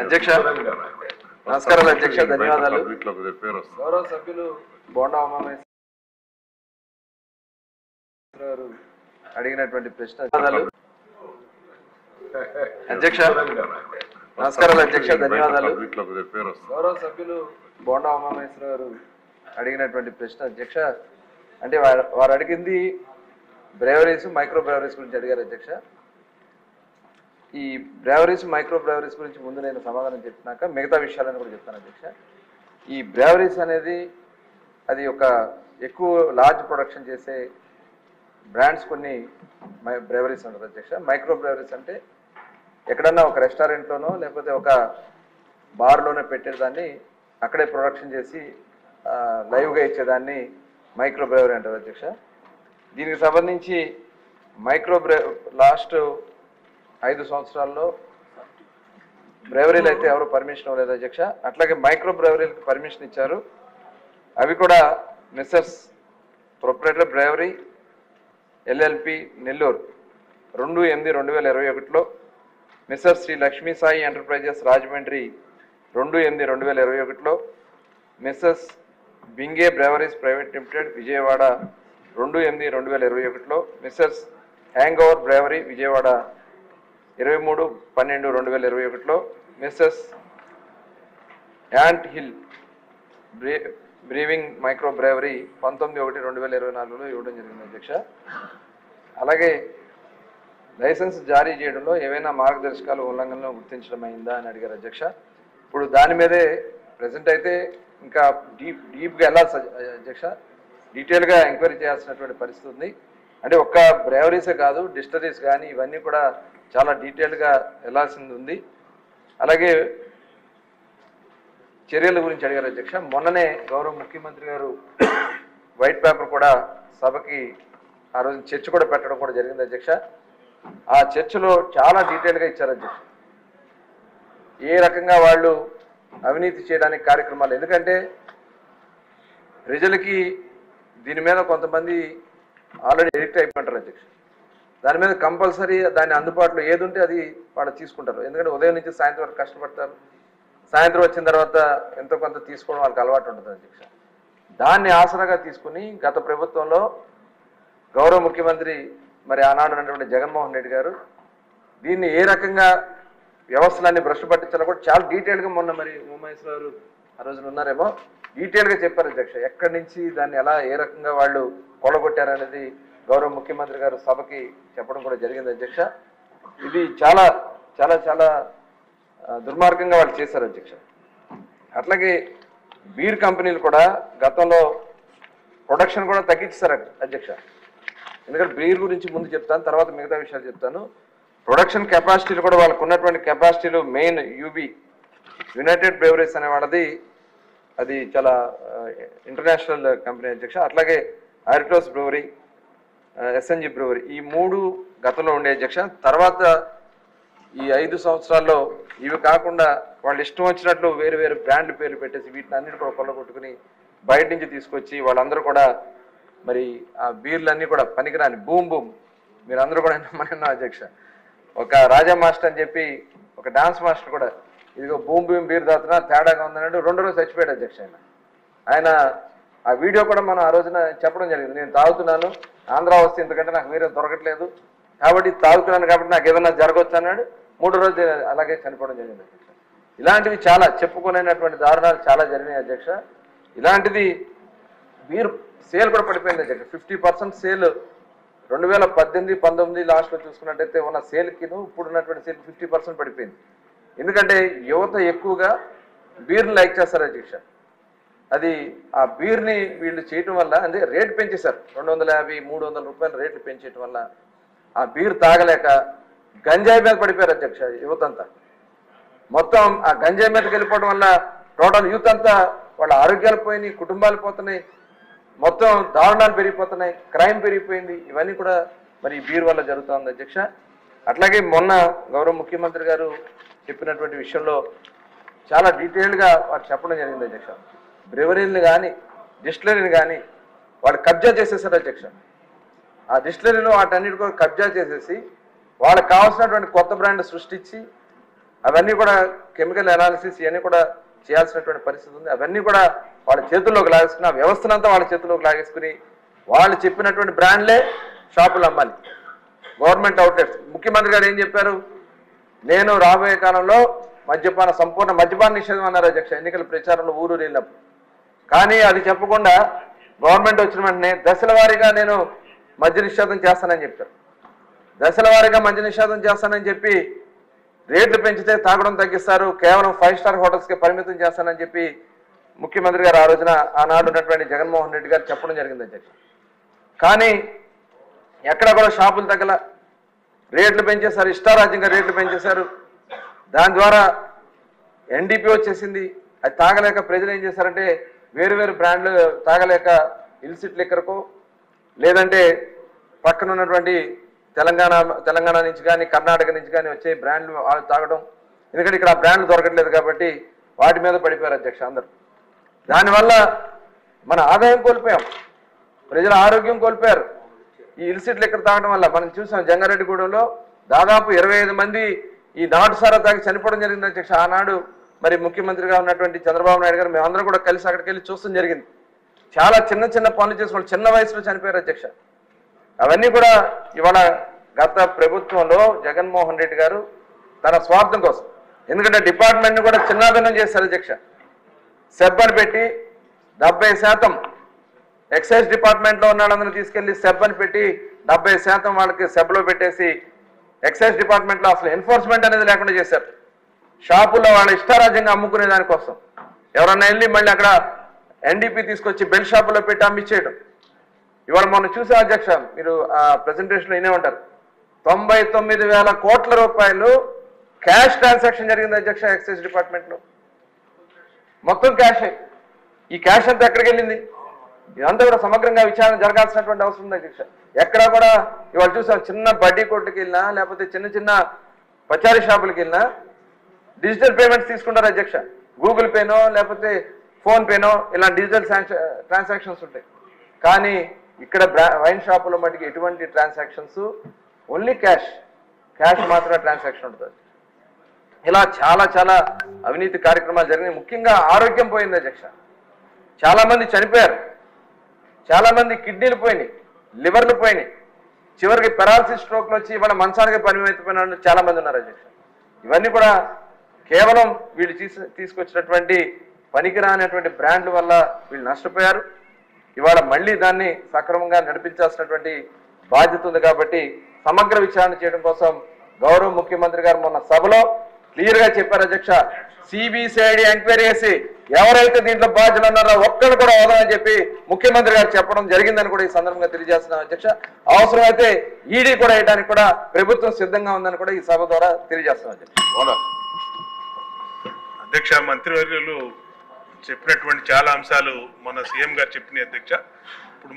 అధ్యక్ష నమస్కారాలు అధ్యక్ష, ధన్యవాదాలు. గౌరవ సభ్యులు బోండా ఉమామహేశ్వరరావు అడిగినటువంటి ప్రశ్న అధ్యక్ష నమస్కారాలు అధ్యక్ష, ధన్యవాదాలు. గౌరవ సభ్యులు బోండా ఉమామహేశ్వరరావు అడిగినటువంటి ప్రశ్న అధ్యక్ష, అంటే వారు అడిగింది బ్రేవరీస్ మైక్రో బ్రేవరీస్ గురించి అడిగారు అధ్యక్ష. ఈ బ్రేవరీస్ మైక్రో బ్రేవరీస్ గురించి ముందు నేను సమాధానం చెప్పినాక మిగతా విషయాలను కూడా చెప్తాను అధ్యక్ష. ఈ బ్రేవరీస్ అనేది అది ఒక ఎక్కువ లార్జ్ ప్రొడక్షన్ చేసే బ్రాండ్స్ కొన్ని బ్రేవరీస్ ఉంటారు అధ్యక్ష. మైక్రో బ్రేవరీస్ అంటే ఎక్కడన్నా ఒక రెస్టారెంట్లోనో లేకపోతే ఒక బార్లోనే పెట్టేదాన్ని అక్కడే ప్రొడక్షన్ చేసి లైవ్గా ఇచ్చేదాన్ని మైక్రో బ్రేవరీ అంటారు అధ్యక్ష. దీనికి సంబంధించి లాస్ట్ 5 సంవత్సరాల్లో బ్రేవరీలు అయితే ఎవరు పర్మిషన్ ఇవ్వలేదు అధ్యక్ష. అట్లాగే మైక్రో బ్రేవరీలకు పర్మిషన్ ఇచ్చారు. అవి కూడా Mrs proprietor brewery LLP Nellore 2/8/2021లో, మిస్సెస్ శ్రీ లక్ష్మీ సాయి ఎంటర్ప్రైజెస్ రాజమండ్రి 2/8/2021లో, Mrs Binge breweries private limited Vijayawada 2/8/2021లో, Mrs Hangover brewery Vijayawada 23/12/2021లో, Mrs Ant Hill brewing micro brewery 19/1/2024లో ఇవ్వడం జరిగింది అధ్యక్ష. అలాగే లైసెన్స్ జారీ చేయడంలో ఏవైనా మార్గదర్శకాలు ఉల్లంఘనలో గుర్తించడం అయిందా అని అడిగారు అధ్యక్ష. ఇప్పుడు దాని మీదే ప్రజెంట్ అయితే ఇంకా డీప్గా వెళ్ళాల్సి అధ్యక్ష, డీటెయిల్గా ఎంక్వైరీ చేయాల్సినటువంటి పరిస్థితి ఉంది. అంటే ఒక్క బ్రేవరీసే కాదు, డిస్టరీస్ కానీ ఇవన్నీ కూడా చాలా డీటెయిల్గా వెళ్ళాల్సింది ఉంది. అలాగే చర్యల గురించి అడిగారు అధ్యక్ష. మొన్ననే గౌరవ ముఖ్యమంత్రి గారు వైట్ పేపర్ కూడా సభకి ఆ రోజు చర్చ కూడా పెట్టడం కూడా జరిగింది అధ్యక్ష. ఆ చర్చలో చాలా డీటెయిల్గా ఇచ్చారు అధ్యక్ష, ఏ రకంగా వాళ్ళు అవినీతి చేయడానికి కార్యక్రమాలు. ఎందుకంటే ప్రజలకి దీని మీద కొంతమంది ఆల్రెడీ ఎడిక్ట్ అయిపోయింటారు అధ్యక్ష. దాని మీద కంపల్సరీ దాని అందుబాటులో ఏది ఉంటే అది వాళ్ళు తీసుకుంటారు. ఎందుకంటే ఉదయం నుంచి సాయంత్రం వరకు కష్టపడతారు, సాయంత్రం వచ్చిన తర్వాత ఎంతో కొంత తీసుకోవడం వాళ్ళకి అలవాటు ఉంటుంది అధ్యక్ష. దాన్ని ఆసరాగా తీసుకుని గత ప్రభుత్వంలో గౌరవ ముఖ్యమంత్రి మరి ఆనాడు ఉన్నటువంటి జగన్మోహన్ రెడ్డి గారు దీన్ని ఏ రకంగా వ్యవస్థలన్నీ భ్రష్టు పట్టించాలో కూడా చాలా డీటెయిల్గా మొన్న మరి ఉమామహేశ్వరరావు ఆ రోజున ఉన్నారేమో డీటెయిల్గా చెప్పారు అధ్యక్ష. ఎక్కడి నుంచి దాన్ని ఎలా ఏ రకంగా వాళ్ళు కొలగొట్టారనేది గౌరవ ముఖ్యమంత్రి గారు సభకి చెప్పడం కూడా జరిగింది అధ్యక్ష. ఇది చాలా చాలా చాలా దుర్మార్గంగా వాళ్ళు చేశారు అధ్యక్ష. అట్లాగే బీర్ కంపెనీలు కూడా గతంలో ప్రొడక్షన్ కూడా తగ్గించారు అధ్యక్ష. ఎందుకంటే బీర్ గురించి ముందు చెప్తాను, తర్వాత మిగతా విషయాలు చెప్తాను. ప్రొడక్షన్ కెపాసిటీలు కూడా వాళ్ళకు ఉన్నటువంటి కెపాసిటీలు మెయిన్ యూబీ యునైటెడ్ బ్రేవరీస్ అనే వాళ్ళది అది చాలా ఇంటర్నేషనల్ కంపెనీ అధ్యక్ష. అట్లాగే ఆరిటోస్ బ్రూవరీ, ఎస్ఎన్జి బ్రూవరీ, ఈ 3 గతంలో ఉండే అధ్యక్ష. తర్వాత ఈ 5 సంవత్సరాల్లో ఇవి కాకుండా వాళ్ళు ఇష్టం వచ్చినట్లు వేరు వేరు బ్రాండ్ల పేర్లు పెట్టేసి వీటిని అన్నిటి కూడా కొల్లగొట్టుకుని బయట నుంచి తీసుకొచ్చి వాళ్ళందరూ కూడా మరి ఆ బీర్లన్నీ కూడా పనికిరాని బూమ్ మీరు అందరూ కూడా నమ్మన్నా అధ్యక్ష. ఒక రాజా మాస్టర్ అని చెప్పి ఒక డాన్స్ మాస్టర్ కూడా ఇదిగో బూమ్ బీర్ తాగుతున్నా తేడాగా ఉందన్నట్టు 2 రోజులు చచ్చిపోయాడు అధ్యక్ష. ఆయన ఆ వీడియో కూడా మనం ఆ రోజున చెప్పడం జరిగింది. నేను తాగుతున్నాను, ఆంధ్ర వస్తే ఎందుకంటే నాకు వేరే దొరకట్లేదు కాబట్టి తాగుతున్నాను కాబట్టి నాకు ఏదన్నా జరగవచ్చు అన్నాడు. 3 రోజులు అలాగే చనిపోవడం జరిగింది అధ్యక్ష. ఇలాంటివి చాలా చెప్పుకోలేనటువంటి దారుణాలు చాలా జరిగినాయి అధ్యక్ష. ఇలాంటిది బీర్ సేల్ కూడా పడిపోయింది అధ్యక్ష. 50% సేల్ 2018-19 లాస్ట్లో చూసుకున్నట్టయితే ఉన్న సేల్కి ఇప్పుడు ఉన్నటువంటి సేల్ 50% పడిపోయింది. ఎందుకంటే యువత ఎక్కువగా బీర్ని లైక్ చేస్తారు అధ్యక్ష. అది ఆ బీర్ని వీళ్ళు చేయటం వల్ల అంటే రేటు పెంచేశారు, 250-300 రూపాయల రేట్లు పెంచేయటం వల్ల ఆ బీర్ తాగలేక గంజాయి మీద పడిపోయారు అధ్యక్ష యువత అంతా. మొత్తం ఆ గంజాయి మీదకి వెళ్ళిపోవడం వల్ల టోటల్ యూత్ అంతా వాళ్ళ ఆరోగ్యాలు పోయినాయి, కుటుంబాలు పోతున్నాయి, మొత్తం దారుణాలు పెరిగిపోతున్నాయి, క్రైమ్ పెరిగిపోయింది. ఇవన్నీ కూడా మరి బీర్ వల్ల జరుగుతుంది అధ్యక్ష. అట్లాగే మొన్న గౌరవ ముఖ్యమంత్రి గారు చెప్పినటువంటి విషయంలో చాలా డీటెయిల్గా వారు చెప్పడం జరిగింది అధ్యక్ష. బ్రెవరీని కానీ డిస్టిలరీని కానీ వాళ్ళు కబ్జా చేసేసారు అధ్యక్ష. ఆ డిస్టిలరీలో వాటన్నిటి కూడా కబ్జా చేసేసి వాళ్ళకి కావాల్సినటువంటి కొత్త బ్రాండ్ సృష్టించి అవన్నీ కూడా కెమికల్ అనాలిసిస్ ఇవన్నీ కూడా చేయాల్సినటువంటి పరిస్థితి ఉంది. అవన్నీ కూడా వాళ్ళ చేతుల్లోకి లాగేసుకుని, ఆ వ్యవస్థనంతా వాళ్ళ చేతుల్లోకి లాగేసుకుని వాళ్ళు చెప్పినటువంటి బ్రాండ్లే షాపులు అమ్మాలి. Government outlets. ముఖ్యమంత్రి గారు ఏం చెప్పారు? నేను రాబోయే కాలంలో సంపూర్ణ మద్యపాన నిషేధం అన్నారు అధ్యక్ష ఎన్నికల ప్రచారంలో ఊరు వెళ్ళినప్పుడు. కానీ అది చెప్పకుండా గవర్నమెంట్ వచ్చిన వెంటనే దశల వారీగా నేను మద్య నిషేధం చేస్తానని చెప్పారు. దశల వారీగా మద్య నిషేధం చేస్తానని చెప్పి రేట్లు పెంచితే తాగడం తగ్గిస్తారు, కేవలం 5 స్టార్ హోటల్స్కే పరిమితం చేస్తానని చెప్పి ముఖ్యమంత్రి గారు ఆ రోజున ఆనాడు ఉన్నటువంటి జగన్మోహన్ రెడ్డి గారు చెప్పడం జరిగింది అధ్యక్ష. కానీ ఎక్కడ కూడా షాపులు తగ్గల, రేట్లు పెంచేశారు, ఇష్టారాజ్యంగా రేట్లు పెంచేశారు. దాని ద్వారా ఎన్డీపీ వచ్చేసింది. అది తాగలేక ప్రజలు ఏం చేశారంటే వేరు వేరు బ్రాండ్లు తాగలేక ఇల్సిట్ లిక్కర్కో లేదంటే పక్కన ఉన్నటువంటి తెలంగాణ నుంచి కానీ కర్ణాటక నుంచి కానీ వచ్చే బ్రాండ్లు వాళ్ళు తాగడం. ఎందుకంటే ఇక్కడ ఆ బ్రాండ్లు దొరకట్లేదు కాబట్టి వాటి మీద పడిపోయారు అధ్యక్ష అందరూ. దానివల్ల మన ఆదాయం కోల్పోయాం, ప్రజల ఆరోగ్యం కోల్పోయారు. ఈ ఇల్సిట్ లిక్కర్ తాగడం వల్ల మనం చూసాం జంగారెడ్డిగూడెంలో దాదాపు 25 మంది ఈ నాటు సారా తాగి చనిపోవడం జరిగింది అధ్యక్ష. ఆనాడు మరి ముఖ్యమంత్రిగా ఉన్నటువంటి చంద్రబాబు నాయుడు గారు మేమందరం కూడా కలిసి అక్కడికి వెళ్ళి చూస్తాం జరిగింది. చాలా చిన్న చిన్న పనులు చేసుకోండి, చిన్న వయసులో చనిపోయారు అధ్యక్ష. అవన్నీ కూడా ఇవాళ గత ప్రభుత్వంలో జగన్మోహన్ రెడ్డి గారు తన స్వార్థం కోసం, ఎందుకంటే డిపార్ట్మెంట్ని కూడా చిన్నాభిన్నం చేశారు అధ్యక్ష. సెబ్ అని పెట్టి 70% ఎక్సైజ్ డిపార్ట్మెంట్లో ఉన్న వాళ్ళందరినీ తీసుకెళ్లి సెబ్ అని పెట్టి 70% వాళ్ళకి సెబ్లో పెట్టేసి ఎక్సైజ్ డిపార్ట్మెంట్లో అసలు ఎన్ఫోర్స్మెంట్ అనేది లేకుండా చేశారు. షాపుల్లో వాళ్ళ ఇష్టారాజ్యంగా అమ్ముకునే దానికోసం ఎవరన్నా వెళ్ళి మళ్ళీ అక్కడ ఎన్డీపీ తీసుకొచ్చి బెల్ షాపులో పెట్టి అమ్మిచ్చేయడం. ఇవాళ మనం చూసే అధ్యక్ష, మీరు ఆ ప్రెజెంటేషన్లో వినే ఉంటారు, 99,000 కోట్ల రూపాయలు క్యాష్ ట్రాన్సాక్షన్ జరిగింది అధ్యక్ష ఎక్సైజ్ డిపార్ట్మెంట్లో. మొత్తం క్యాషే. ఈ క్యాష్ అంతా ఎక్కడికి వెళ్ళింది? ఇదంతా కూడా సమగ్రంగా విచారణ జరగాల్సినటువంటి అవసరం ఉంది అధ్యక్ష. ఎక్కడా కూడా ఇవాళ చూసాం చిన్న బడ్డీ కొట్టుకి వెళ్ళినా లేకపోతే చిన్న చిన్న పచారీ షాపులకి వెళ్ళినా డిజిటల్ పేమెంట్స్ తీసుకుంటారు అధ్యక్ష. గూగుల్ పేనో లేకపోతే ఫోన్ పేనో ఇలా డిజిటల్ ట్రాన్సాక్షన్స్ ఉంటాయి. కానీ ఇక్కడ వైన్ షాపుల మటుకు ఎటువంటి ట్రాన్సాక్షన్స్, ఓన్లీ క్యాష్ మాత్రమే ట్రాన్సాక్షన్ ఉంటుంది. ఇలా చాలా చాలా అవినీతి కార్యక్రమాలు జరిగినాయి. ముఖ్యంగా ఆరోగ్యం పోయింది అధ్యక్ష. చాలామంది చనిపోయారు, చాలామంది కిడ్నీలు పోయినాయి, లివర్లు పోయినాయి, చివరికి పెరాలసిస్ స్ట్రోక్లు వచ్చి ఇవాళ మంచానికి పరిమితమైన వాళ్ళు చాలామంది ఉన్నారు అధ్యక్ష. ఇవన్నీ కూడా కేవలం వీళ్ళు తీసుకొచ్చినటువంటి పనికిరానటువంటి బ్రాండ్ల వల్ల వీళ్ళు నష్టపోయారు. ఇవాళ మళ్ళీ దాన్ని సక్రమంగా నడిపించాల్సినటువంటి బాధ్యత ఉంది. కాబట్టి సమగ్ర విచారణ చేయడం కోసం గౌరవ ముఖ్యమంత్రి గారు మొన్న సభలో క్లియర్గా చెప్పారు అధ్యక్ష. సిబిసిఐడి ఎంక్వైరీ చేసి ఎవరైతే దీంట్లో బాధ్యులు ఉన్నారో ఒక్కరు కూడా వదలని చెప్పి ముఖ్యమంత్రి గారు చెప్పడం జరిగిందని కూడా ఈ సందర్భంగా తెలియజేస్తున్నాం అధ్యక్ష. అవసరమైతే ఈడీ కూడా వేయడానికి కూడా ప్రభుత్వం సిద్ధంగా ఉందని కూడా ఈ సభ ద్వారా తెలియజేస్తున్నాం అధ్యక్ష. అధ్యక్ష, మంత్రివర్యులు చెప్పినటువంటి చాలా అంశాలు మన సీఎం గారు చెప్పినాయి అధ్యక్ష. ఇప్పుడు